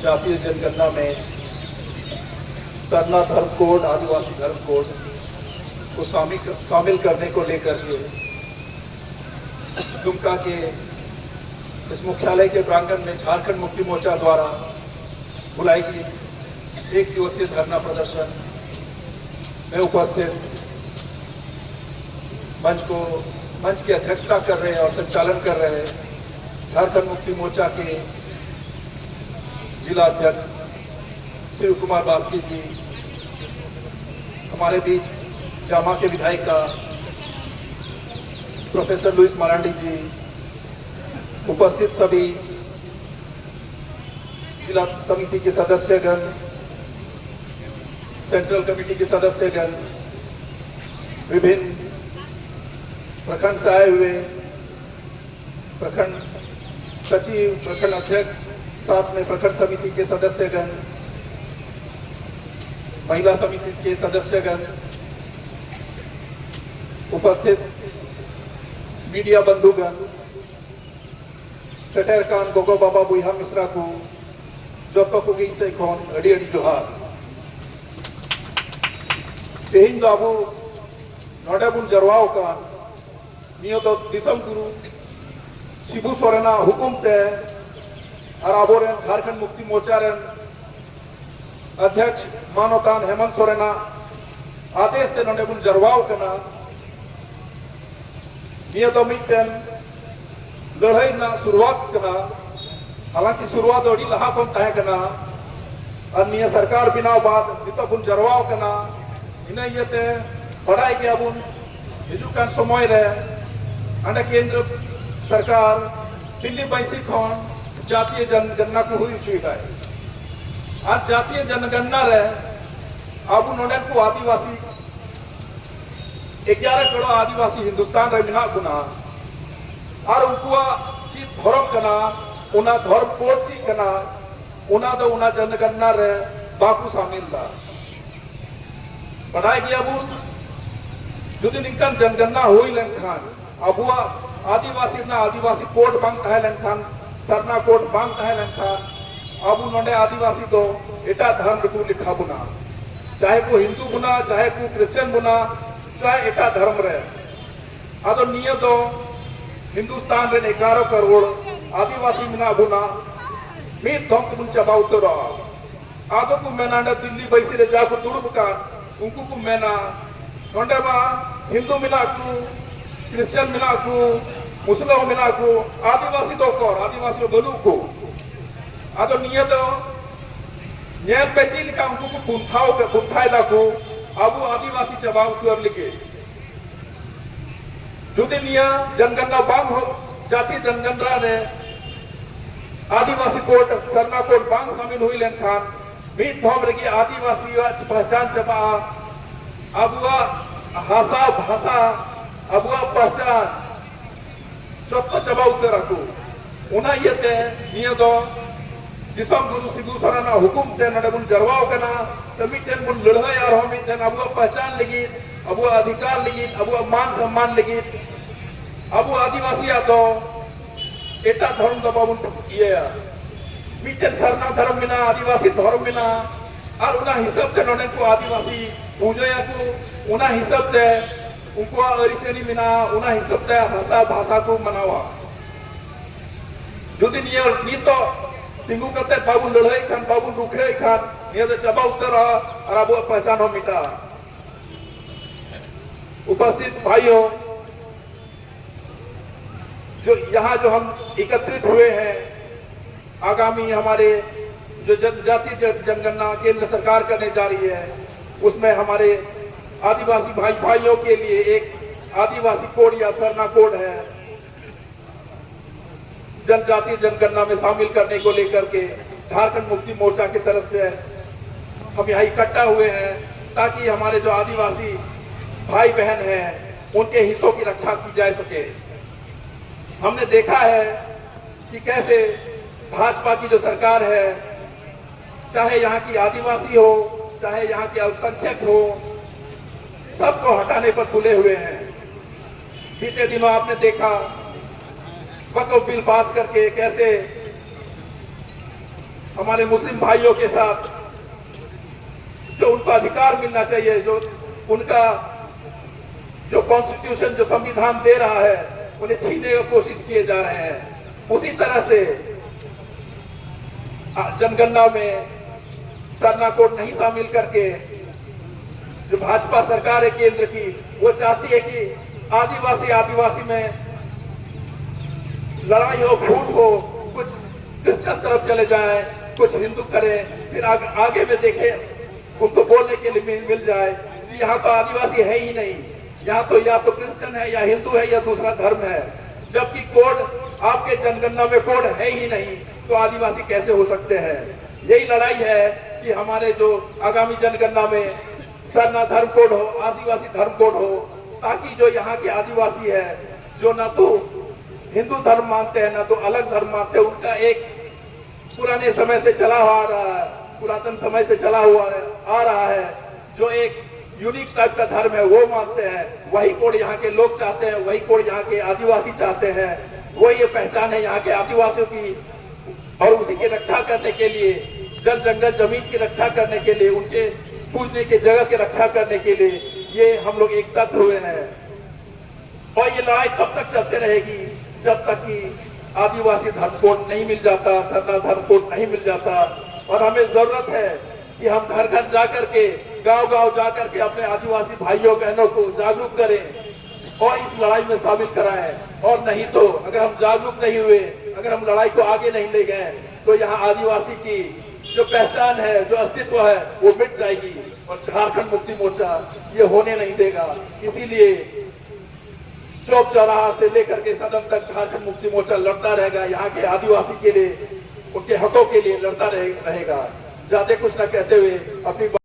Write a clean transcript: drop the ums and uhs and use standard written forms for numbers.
जातीय जनगणना में सरना धर्म कोड, आदिवासी धर्म कोड को शामिल करने को लेकर के दुमका के इस मुख्यालय के प्रांगण में झारखंड मुक्ति मोर्चा द्वारा बुलाई गई 1 दिवसीय धरना प्रदर्शन में उपस्थित मंच की अध्यक्षता कर रहे हैं और संचालन कर रहे हैं झारखंड मुक्ति मोर्चा के जिला अध्यक्ष शिव कुमार बास्की जी, हमारे बीच जामा के विधायिका प्रोफेसर लुइस मरांडी जी, उपस्थित सभी जिला समिति के सदस्यगण, सेंट्रल कमेटी के सदस्यगण, विभिन्न प्रखंड से आए हुए प्रखंड सचिव, प्रखंड अध्यक्ष, साथ में प्रखंड समिति के सदस्यगण, महिला समिति के सदस्यगण, उपस्थित मीडिया बंधुगण, चटेर कान गोगो बाबा बुहा मिश्रा को जोतो को गिन से कौन अड़ी अड़ी जोहार तेहिं दो अबो नोडे बुन जरवाओ का नियो तो दिसम गुरु शिबू सोरेना हुकुम ते और आबोरेन झारखंड मुक्ति मोर्चा रेन अध्यक्ष मानवतान हेमंत सोरेना आदेश ते नोडे बुन जरवाओ कना नियो तो मिटन लड़ाई ना शुरुआत कना। हालांकि शुरुआत अड़ी लहा खन ताहे कना और नियो सरकार बिना बाद नितो बुन जरवाओ कना इना येते बड़ाई के अबुन हिजुकान समय रे अंडे केंद्र सरकार दिल्ली बैसी खन जातीय जनगणना को हुई चुकी है। आज जातीय जनगणना रे अब नोडे को आदिवासी 11 करोड़ आदिवासी हिंदुस्तान रे मिना गुना और उनको चीज धर्म कना उना धर्म कोड ची कना उना दो उना जनगणना रे बाकू शामिल दा पढ़ाई गया बुन जुदी निकन जनगणना हुई लेनखान अबुआ आदिवासी ना आदिवासी कोड बांग ताहे लेनखान सरना कोड बांग ताहे लेनखान अबु नोडे आदिवासी दो एटा धर्म को लिखा बुना चाहे को हिंदू बुना चाहे को क्रिश्चियन बुना चाहे एटा धर्म रे आदो नियो दो हिंदुस्तान रे 11 करोड़ आदिवासी मिना बुना मीत धम बुन चबा उतर आदो को मेना दिल्ली बैसी रे जा को दुड़ब का उनको को मेना नोडे बा हिंदू मिना को क्रिश्चियन मिना को मुस्लिम मिना को आदिवासी दो कर आदिवासी बलू को आदो नियो दो नेल पेची लिखा उनको को पुंथाओ के पुंथाई दा को अब आदिवासी चबा उतर लिखे जुदी निया जनगणना बांग हो जाति जनगणना ने आदिवासी कोड सरना कोड बांग शामिल हुई लेनखान मीत थोम रगी आदिवासी पहचान चबा अबुआ भाषा भाषा अबुआ पहचान चोत्तो चबा उतर रखो उना येते निया दो दिसम गुरु शिबू सोरेना हुकुम ते नडे बुन जरवाओ कना समिटेन बुन लड़ाई यार हो मिटेन अबुआ पहचान लगी अबुआ अधिकार लगी अबुआ मान सम्मान लगी अबु आदिवासी आतो एटा धर्म दबाबुन ये मिटेन सरना धर्म मिना आदिवासी धर्म मिना और उना हिसाब ते नडे को आदिवासी पूजया को उना हिसाब ते उनको अरिचनी मिना उना हिसाब ते भाषा को मनावा जुदी नियो नीतो तिंगु कते बाबू लड़ाई खान बाबू रुखे खान नियो तो चबा उतर और अब पहचान हो मिटा। उपस्थित भाइयों जो यहाँ जो हम एकत्रित हुए हैं आगामी हमारे जो जनजाति जनगणना केंद्र सरकार करने जा रही है उसमें हमारे आदिवासी भाइयों के लिए एक आदिवासी कोड या सरना कोड है जनजातीय जनगणना में शामिल करने को लेकर के झारखंड मुक्ति मोर्चा की तरफ से हम यहाँ इकट्ठा हुए हैं ताकि हमारे जो आदिवासी भाई बहन हैं उनके हितों की रक्षा की जा सके। हमने देखा है कि कैसे भाजपा की जो सरकार है चाहे यहाँ की आदिवासी हो चाहे यहाँ के अल्पसंख्यक हो सबको हटाने पर तुले हुए हैं। बीते दिनों आपने देखा वक्फ बिल पास करके कैसे हमारे मुस्लिम भाइयों के साथ जो उनको अधिकार मिलना चाहिए, जो उनका जो कॉन्स्टिट्यूशन, जो संविधान दे रहा है, उन्हें छीनने की कोशिश किए जा रहे हैं। उसी तरह से जनगणना में सरना कोड नहीं शामिल करके जो भाजपा सरकार है केंद्र की, वो चाहती है कि आदिवासी में लड़ाई हो, फूट हो, कुछ क्रिश्चियन तरफ चले जाए, कुछ हिंदू करें, फिर आगे में देखें उनको बोलने के लिए मिल जाए। यहाँ तो आदिवासी है ही नहीं, यहाँ तो या तो क्रिश्चियन है, या हिंदू है, या दूसरा धर्म है। जबकि कोड, आपके जनगणना में कोड है ही नहीं, तो आदिवासी कैसे हो सकते हैं? यही लड़ाई है कि हमारे जो आगामी जनगणना में सरना धर्म कोड हो, आदिवासी धर्म कोड हो, ताकि जो यहाँ के आदिवासी है, जो ना तो हिंदू धर्म मानते हैं ना तो अलग धर्म मानते हैं, उनका एक पुराने समय से चला आ रहा है, पुरातन समय से चला हुआ आ रहा है, जो एक यूनिक टाइप का धर्म है, वो मानते हैं। वही कोड यहाँ के लोग चाहते हैं, वही कोड यहाँ के आदिवासी चाहते हैं। वो ये पहचान है यहाँ के आदिवासियों की, और उसी की रक्षा करने के लिए, जल जंगल जमीन की रक्षा करने के लिए, उनके पूजने की जगह की रक्षा करने के लिए ये हम लोग एकत्र हुए हैं। और ये लड़ाई तब तक चलते रहेगी जब तक कि आदिवासी धर्म कोड नहीं मिल जाता, सरना धर्म कोड नहीं मिल जाता। और हमें जरूरत है कि हम घर घर जाकर के, गांव गांव जाकर के अपने आदिवासी भाइयों बहनों को जागरूक करें और इस लड़ाई में शामिल कराएं। और नहीं तो अगर हम जागरूक नहीं हुए, अगर हम लड़ाई को आगे नहीं ले गए, तो यहाँ आदिवासी की जो पहचान है, जो अस्तित्व है, वो मिट जाएगी। और झारखंड मुक्ति मोर्चा ये होने नहीं देगा। इसीलिए चौक चौराहा से लेकर के सदन तक झारखंड मुक्ति मोर्चा लड़ता रहेगा, यहाँ के आदिवासी के लिए, उनके हकों के लिए लड़ता रहेगा। ज्यादा कुछ न कहते हुए अपनी